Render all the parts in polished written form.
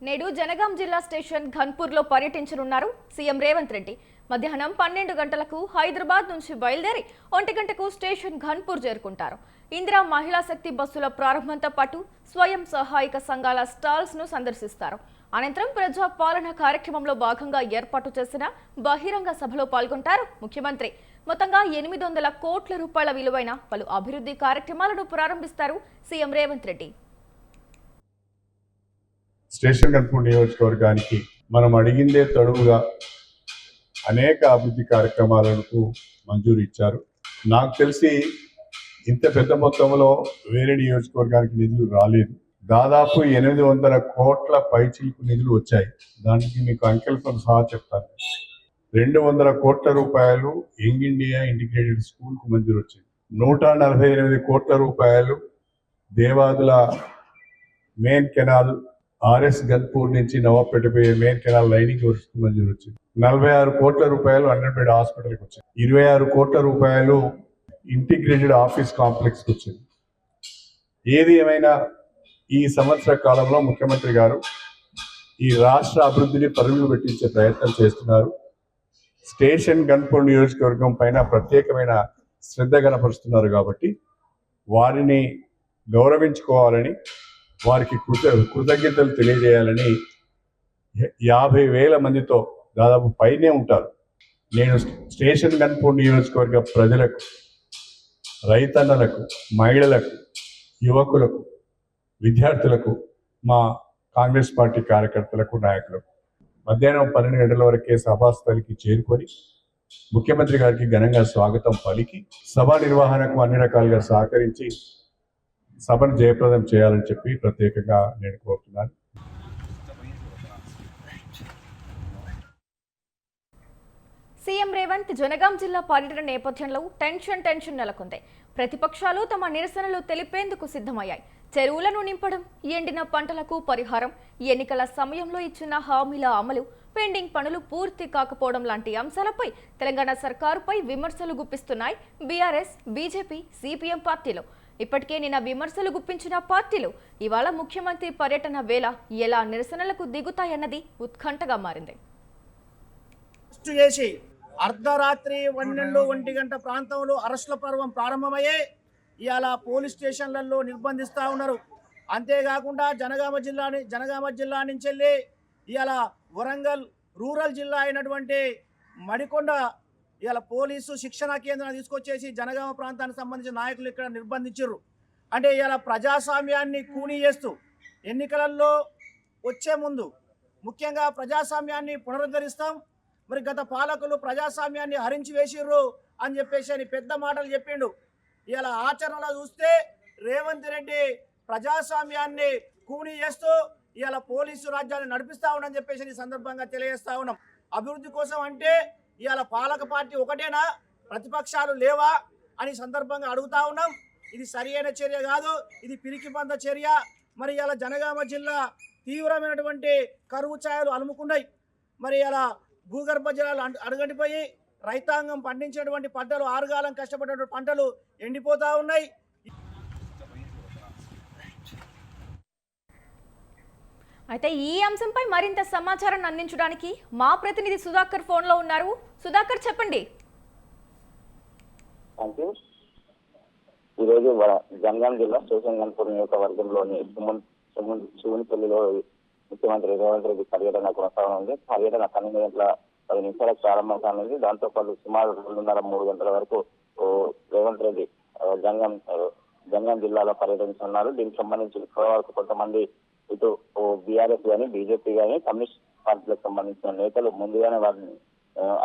నేడు జనగాం జిల్లా స్టేషన్ ఘన్పూర్లో పర్యటించనున్నారు సీఎం రేవంత్ రెడ్డి. మధ్యాహ్నం 12 గంటలకు హైదరాబాద్ నుంచి బయలుదేరి 1 గంటకు స్టేషన్ ఘన్పూర్ చేరుకుంటారు. ఇందిరా మహిళా శక్తి బస్సుల ప్రారంభంతో పాటు స్వయం సహాయక సంఘాల స్టాల్స్ ను సందర్శిస్తారు. అనంతరం ప్రజా పాలన కార్యక్రమంలో భాగంగా ఏర్పాటు చేసిన బహిరంగ సభలో పాల్గొంటారు ముఖ్యమంత్రి. మొత్తంగా 800 కోట్ల రూపాయల విలువైన పలు అభివృద్ధి కార్యక్రమాలను ప్రారంభిస్తారు సీఎం రేవంత్ రెడ్డి. స్టేషన్ ఘన్పూర్ నియోజకవర్గానికి మనం అడిగిందే తడువుగా అనేక అభివృద్ధి కార్యక్రమాలకు మంజూరు ఇచ్చారు. నాకు తెలిసి ఇంత పెద్ద మొత్తంలో వేరే నియోజకవర్గానికి నిధులు రాలేదు. దాదాపు 800 కోట్ల పైచిలకు నిధులు వచ్చాయి. దానికి మీకు అంకెలతో సహా చెప్తాను. 200 కోట్ల రూపాయలు యంగ్ ఇండియా ఇంటిగ్రేటెడ్ స్కూల్కు మంజూరు వచ్చింది. 148 కోట్ల రూపాయలు Devadula main canal RS Ghanpur నుంచి Nawabpet main canal lining works మంజూరు వచ్చింది. 46 కోట్ల రూపాయలు అండర్బెడ్ హాస్పిటల్కి వచ్చింది. 26 కోట్ల రూపాయలు ఇంటిగ్రేటెడ్ ఆఫీస్ కాంప్లెక్స్కి వచ్చింది. ఏది ఏమైనా ఈ సంవత్సర కాలంలో ముఖ్యమంత్రి గారు ఈ రాష్ట్ర అభివృద్ధిని పరుగులు పెట్టించే ప్రయత్నం చేస్తున్నారు. స్టేషన్ ఘన్పూర్ నియోజకవర్గం పైన ప్రత్యేకమైన శ్రద్ధ కనపరుస్తున్నారు. కాబట్టి వారిని గౌరవించుకోవాలని, వారికి కృతజ్ఞతలు తెలియజేయాలని 50,000 మందితో దాదాపు పైనే ఉంటారు. నేను స్టేషన్ ఘన్పూర్ నియోజకవర్గ ప్రజలకు, రైతన్నలకు, మహిళలకు, యువకులకు, విద్యార్థులకు, మా కాంగ్రెస్ పార్టీ కార్యకర్తలకు, నాయకులకు మధ్యాహ్నం 12 గంటల వరకే సభాస్థలికి చేరుకొని ముఖ్యమంత్రి గారికి ఘనంగా స్వాగతం పలికి సభ నిర్వహణకు అన్ని రకాలుగా సహకరించి సభను జయప్రదం చేయాలని చెప్పి ప్రత్యేకంగా నేను కోరుతున్నాను. సీఎం రేవంత్ జనగాం జిల్లా పర్యటన నేపథ్యంలో టెన్షన్ నెలకొంది. ప్రతిపక్షాలు తమ నిరసనలు తెలిపేందుకు సిద్ధమయ్యాయి. చెరువులను నింపడం, ఎండిన పంటలకు పరిహారం, ఎన్నికల సమయంలో ఇచ్చిన హామీల అమలు, పెండింగ్ పనులు పూర్తి కాకపోవడం లాంటి అంశాలపై తెలంగాణ సర్కారుపై విమర్శలు గుప్పిస్తున్నాయి బీఆర్ఎస్, బీజేపీ, సిపిఎం పార్టీలు. ఇప్పటికే నిన్న విమర్శలు గుప్పించిన పార్టీలు ఇవాళ ముఖ్యమంత్రి పర్యటన వేళ ఎలా నిరసనలకు దిగుతాయన్నది ఉత్కంఠగా మారింది. అర్ధరాత్రి 12-1 గంట ప్రాంతంలో అరెస్టుల పర్వం ప్రారంభమయ్యే ఇవాళ పోలీస్ స్టేషన్లలో నిర్బంధిస్తూ ఉన్నారు. అంతేకాకుండా జనగామ జిల్లా నుంచి వెళ్ళి ఇవాళ వరంగల్ రూరల్ జిల్లా అయినటువంటి మడికొండ ఇవాళ పోలీసు శిక్షణా కేంద్రాన్ని తీసుకొచ్చేసి జనగామ ప్రాంతానికి సంబంధించిన నాయకులు ఇక్కడ నిర్బంధించారు. అంటే ఇవాళ ప్రజాస్వామ్యాన్ని కూనీ చేస్తూ ఎన్నికలలో వచ్చే ముందు ముఖ్యంగా ప్రజాస్వామ్యాన్ని పునరుద్ధరిస్తాం, మరి గత పాలకులు ప్రజాస్వామ్యాన్ని హరించి వేసిర్రు అని చెప్పేసి పెద్ద మాటలు చెప్పిండు. ఇలా ఆచరణలో చూస్తే రేవంత్ రెడ్డి ప్రజాస్వామ్యాన్ని కూనీ చేస్తూ ఇలా పోలీసు రాజ్యాన్ని నడిపిస్తా ఉండని చెప్పేసి ఈ సందర్భంగా తెలియజేస్తా ఉన్నాం. అభివృద్ధి కోసం అంటే ఇవాళ పాలక పార్టీ ఒకటేనా, ప్రతిపక్షాలు లేవా అని సందర్భంగా అడుగుతా ఉన్నాం. ఇది సరియైన చర్య కాదు, ఇది పిరికిపంద చర్య. మరి ఇలా జనగామ జిల్లా తీవ్రమైనటువంటి కరువు ఛాయలు అలుముకున్నాయి. మరి ఇలా భూగర్భ జలాలు అడుగంటిపోయి రైతాంగం పండించినటువంటి పంటలు, ఆరుగాలం కష్టపడినటువంటి పంటలు ఎండిపోతా ఉన్నాయి. అయితే ఈ అంశంపై మరింత సమాచారాన్ని అందించడానికి మా ప్రతినిధి సుధాకర్ ఫోన్లో ఉన్నారు. సుధాకర్, చెప్పండి. ఈరోజు జనగాం జిల్లా స్టేషన్ ఘన్పూర్ నియోజకవర్గంలోని శివునిపల్లిలో ముఖ్యమంత్రి రేవంత్ రెడ్డి పర్యటన కొనసాగనుంది. పర్యటన 12 గంటల 10 నిమిషాలకు ప్రారంభం కానుంది. దాంతో పాటు సుమారు 2:30-3 గంటల వరకు రేవంత్ రెడ్డి జనగాం జిల్లాలో పర్యటించనున్నారు. దీనికి సంబంధించి ఇప్పటివరకు కొంతమంది ఇటు బీఆర్ఎస్ కానీ, బీజేపీ కానీ, కమ్యూనిస్ట్ పార్టీలకు సంబంధించిన నేతలు ముందుగానే వారిని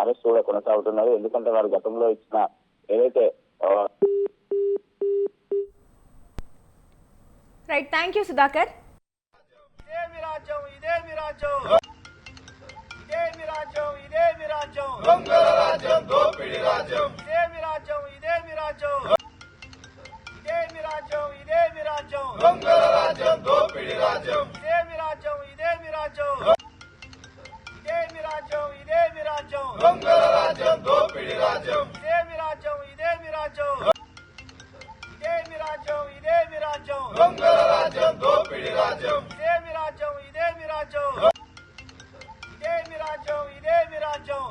అరెస్ట్ కూడా కొనసాగుతున్నారు. ఎందుకంటే వారు గతంలో ఇచ్చిన ఏదైతే రైట్, థ్యాంక్ యూ సుధాకర్. రాజ్యం ఇదేమి రాజ్యం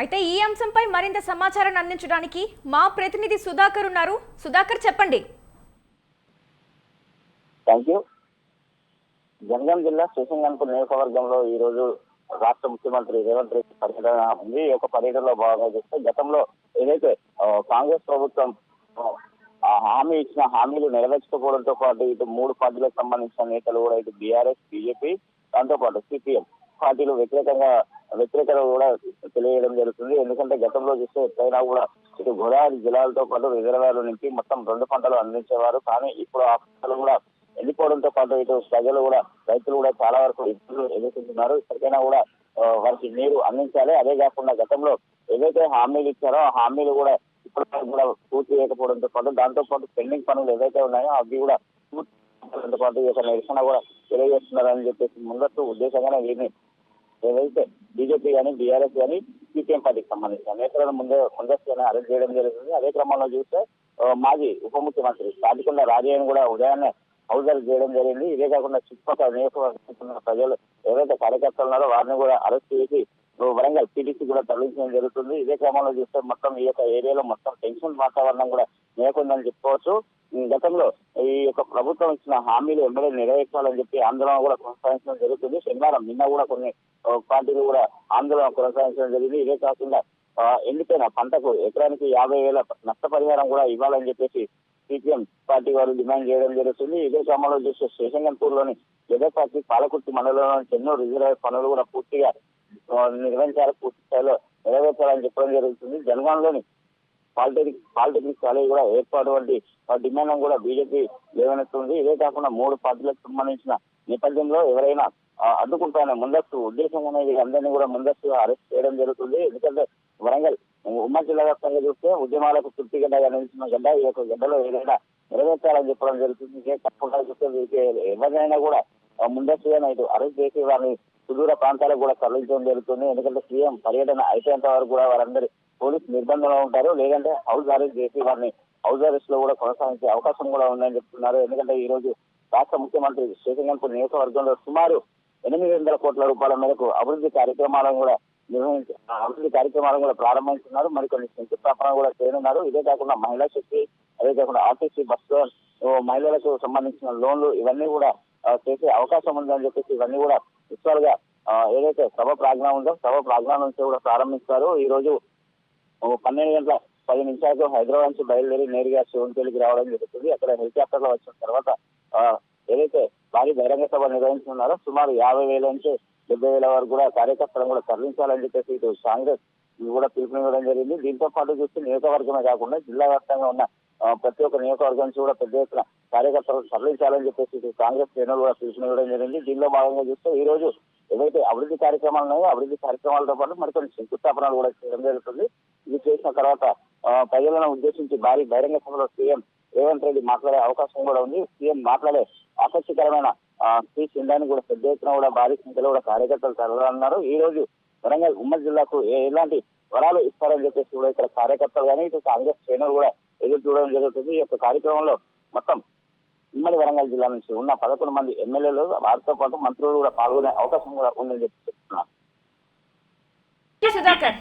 అయితే ఈ అంశంపై మరింత సమాచారాన్ని అందించడానికి మా ప్రతినిధి సుధాకర్ ఉన్నారు. సుధాకర్, చెప్పండి. Thank you. జనగాం జిల్లా శేషంగన్పూర్ నియోజకవర్గంలో ఈ రోజు రాష్ట్ర ముఖ్యమంత్రి రేవంత్ రెడ్డి పర్యటన ఉంది. ఈ యొక్క పర్యటనలో భాగంగా చూస్తే గతంలో ఏదైతే కాంగ్రెస్ ప్రభుత్వం హామీ ఇచ్చిన హామీలు నెరవేర్చకపోవడంతో పాటు ఇటు మూడు పార్టీలకు సంబంధించిన నేతలు కూడా ఇటు బీఆర్ఎస్, బీజేపీ, దాంతో పాటు సిపిఎం పార్టీలు వ్యతిరేకత కూడా తెలియజేయడం జరుగుతుంది. ఎందుకంటే గతంలో చూస్తే ఎప్పుడైనా కూడా ఇటు గోదావరి జిల్లాలతో పాటు రిజర్వాయర్ల నుంచి మొత్తం 2 పంటలు అందించేవారు. కానీ ఇప్పుడు ఆ పంటలు కూడా ఎండిపోవడంతో పాటు ఇటు ప్రజలు కూడా, రైతులు కూడా చాలా వరకు ఇబ్బందులు ఎదుర్కొంటున్నారు. ఇప్పటికైనా కూడా వారికి నీరు అందించాలి. అదే కాకుండా గతంలో ఏదైతే హామీలు ఇచ్చారో ఆ హామీలు కూడా ఇప్పటికీ కూడా పూర్తి చేయకపోవడంతో పాటు దాంతో పాటు పెండింగ్ పనులు ఏవైతే ఉన్నాయో అవి కూడా పూర్తి పాటు ఈ యొక్క నిరసన కూడా తెలియజేస్తున్నారని చెప్పేసి ముందస్తు ఉద్దేశంగానే వీరిని ఏదైతే బీజేపీ కానీ, బీఆర్ఎస్ కానీ, సిపిఎం పార్టీకి సంబంధించిన నేతలను ముందస్తుగానే అరెస్ట్ చేయడం జరుగుతుంది. అదే క్రమంలో చూస్తే మాజీ ఉప ముఖ్యమంత్రి తాటికొండ రాజయ్యను కూడా ఉదయాన్నే హౌస్ అరెస్ట్ చేయడం జరిగింది. ఇదే కాకుండా చుట్టుపక్కల నియోజకవర్గం ప్రజలు ఏవైతే కార్యకర్తలు ఉన్నారో వారిని కూడా అరెస్ట్ చేసి వరంగల్ పీటీసీ కూడా తరలించడం జరుగుతుంది. ఇదే క్రమంలో చూస్తే మొత్తం ఈ యొక్క ఏరియాలో మొత్తం టెన్షన్ వాతావరణం కూడా నెలకొందని చెప్పుకోవచ్చు. గతంలో ఈ యొక్క ప్రభుత్వం ఇచ్చిన హామీలు వెంబడే నెరవేర్చాలని చెప్పి ఆందోళన కూడా కొనసాగించడం జరుగుతుంది. శనివారం నిన్న కూడా కొన్ని పార్టీలు కూడా ఆందోళన కొనసాగించడం జరిగింది. ఇదే కాకుండా ఎండిపోయిన పంటకు ఎకరానికి 50,000 నష్టపరిహారం కూడా ఇవ్వాలని చెప్పేసి సిపిఎం పార్టీ వారు డిమాండ్ చేయడం జరుగుతుంది. ఇదే క్రమంలో చూస్తే శేషంగన్పూర్ లోని ఎదపార్టీ పాలకుర్తి మండలంలోని ఎన్నో రిజర్వాయర్ పనులు కూడా పూర్తిగా నిర్వహించారు, పూర్తి స్థాయిలో నెరవేర్చాలని చెప్పడం జరుగుతుంది. జనగాంలోని పాలిటెక్నిక్ కాలేజ్ కూడా ఏర్పాటు వంటి డిమాండ్ కూడా బీజేపీ లేవనెత్తుంది. ఇదే కాకుండా 3 పార్టీలకు సంబంధించిన నేపథ్యంలో ఎవరైనా అడ్డుకుంటానే ముందస్తు ఉద్దేశంగానే అందరినీ కూడా ముందస్తుగా అరెస్ట్ చేయడం జరుగుతుంది. ఎందుకంటే వరంగల్ ఉమ్మడి జిల్లా వ్యాప్తంగా చూస్తే ఉద్యమాలకు తృప్తి గడ్డగా నిలిచిన గడ్డ, ఈ యొక్క గడ్డలో ఏదైనా నెరవేర్చాలని చెప్పడం జరుగుతుంది. ఇదే తప్పకుండా చూస్తే ఎవరినైనా కూడా ముందస్తుగానే ఇటు అరెస్ట్ చేసి వారిని సుదూర ప్రాంతాలకు కూడా తరలించడం జరుగుతుంది. ఎందుకంటే సీఎం పర్యటన అయిపోయేంత వరకు కూడా వారందరూ పోలీసు నిర్బంధంలో ఉంటారు. లేదంటే హౌస్ అరెస్ట్ చేసి వారిని హౌస్ అరెస్ట్ లో కూడా కొనసాగించే అవకాశం కూడా ఉందని చెప్తున్నారు. ఎందుకంటే ఈ రోజు రాష్ట్ర ముఖ్యమంత్రి శేషంగన్పూర్ నియోజకవర్గంలో సుమారు 800 కోట్ల రూపాయల మేరకు అభివృద్ధి కార్యక్రమాలను కూడా ప్రారంభించున్నారు. మరికొన్ని శంకుస్థాపన కూడా చేయనున్నారు. ఇదే కాకుండా మహిళా శక్తి, అదే కాకుండా ఆర్టీసీ బస్సులో మహిళలకు సంబంధించిన లోన్లు ఇవన్నీ కూడా చేసే అవకాశం ఉందని చెప్పేసి ఇవన్నీ కూడా విషయాలుగా ఏదైతే సభ ప్రాంగణం ఉందో సభ ప్రాంగణం నుంచి కూడా ప్రారంభిస్తారు. ఈ రోజు 12:10 హైదరాబాద్ నుంచి బయలుదేరి నేరుగా శివంపల్లికి రావడం జరుగుతుంది. అక్కడ హెలికాప్టర్ లో వచ్చిన తర్వాత ఏదైతే భారీ బహిరంగ సభ నిర్వహించున్నారో సుమారు 50,000 నుంచి 70,000 వరకు కూడా కార్యకర్తలను కూడా తరలించాలని చెప్పేసి ఇటు కాంగ్రెస్ కూడా పిలుపునివ్వడం జరిగింది. దీంతో పాటు చూస్తే నియోజకవర్గమే కాకుండా జిల్లా వ్యాప్తంగా ఉన్న ప్రతి ఒక్క నియోజకవర్గం నుంచి కూడా పెద్ద ఎత్తున కార్యకర్తలు తరలించాలని చెప్పేసి ఇటు కాంగ్రెస్ శ్రేణులు కూడా పిలుపునివ్వడం జరిగింది. దీనిలో భాగంగా చూస్తే ఈ రోజు ఏవైతే అభివృద్ధి కార్యక్రమాలు ఉన్నాయో అభివృద్ధి కార్యక్రమాలతో పాటు మరికొన్ని శంకుస్థాపనలు కూడా చేయడం జరుగుతుంది. ఇది చేసిన తర్వాత ప్రజలను ఉద్దేశించి భారీ బహిరంగ సభలో సీఎం రేవంత్ రెడ్డి మాట్లాడే అవకాశం కూడా ఉంది. సీఎం మాట్లాడే ఆసక్తికరమైన స్పీచ్ ఇండానికి కూడా పెద్ద ఎత్తున కూడా భారీ సంఖ్యలో కూడా కార్యకర్తలు తరలిన్నారు. ఈ రోజు వరంగల్ ఉమ్మడి జిల్లాకు ఎలాంటి వరాలు ఇస్తారని చెప్పేసి కూడా ఇక్కడ కార్యకర్తలు కానీ ఇటు కాంగ్రెస్ శ్రేణులు కూడా ఎదురు చూడడం జరుగుతుంది. ఈ యొక్క కార్యక్రమంలో మొత్తం ఉమ్మడి వరంగల్ జిల్లా నుంచి ఉన్న 11 మంది ఎమ్మెల్యేలు వారితో పాటు మంత్రులు కూడా పాల్గొనే అవకాశం కూడా ఉందని చెప్పి చెప్తున్నారు. సుధాకర్.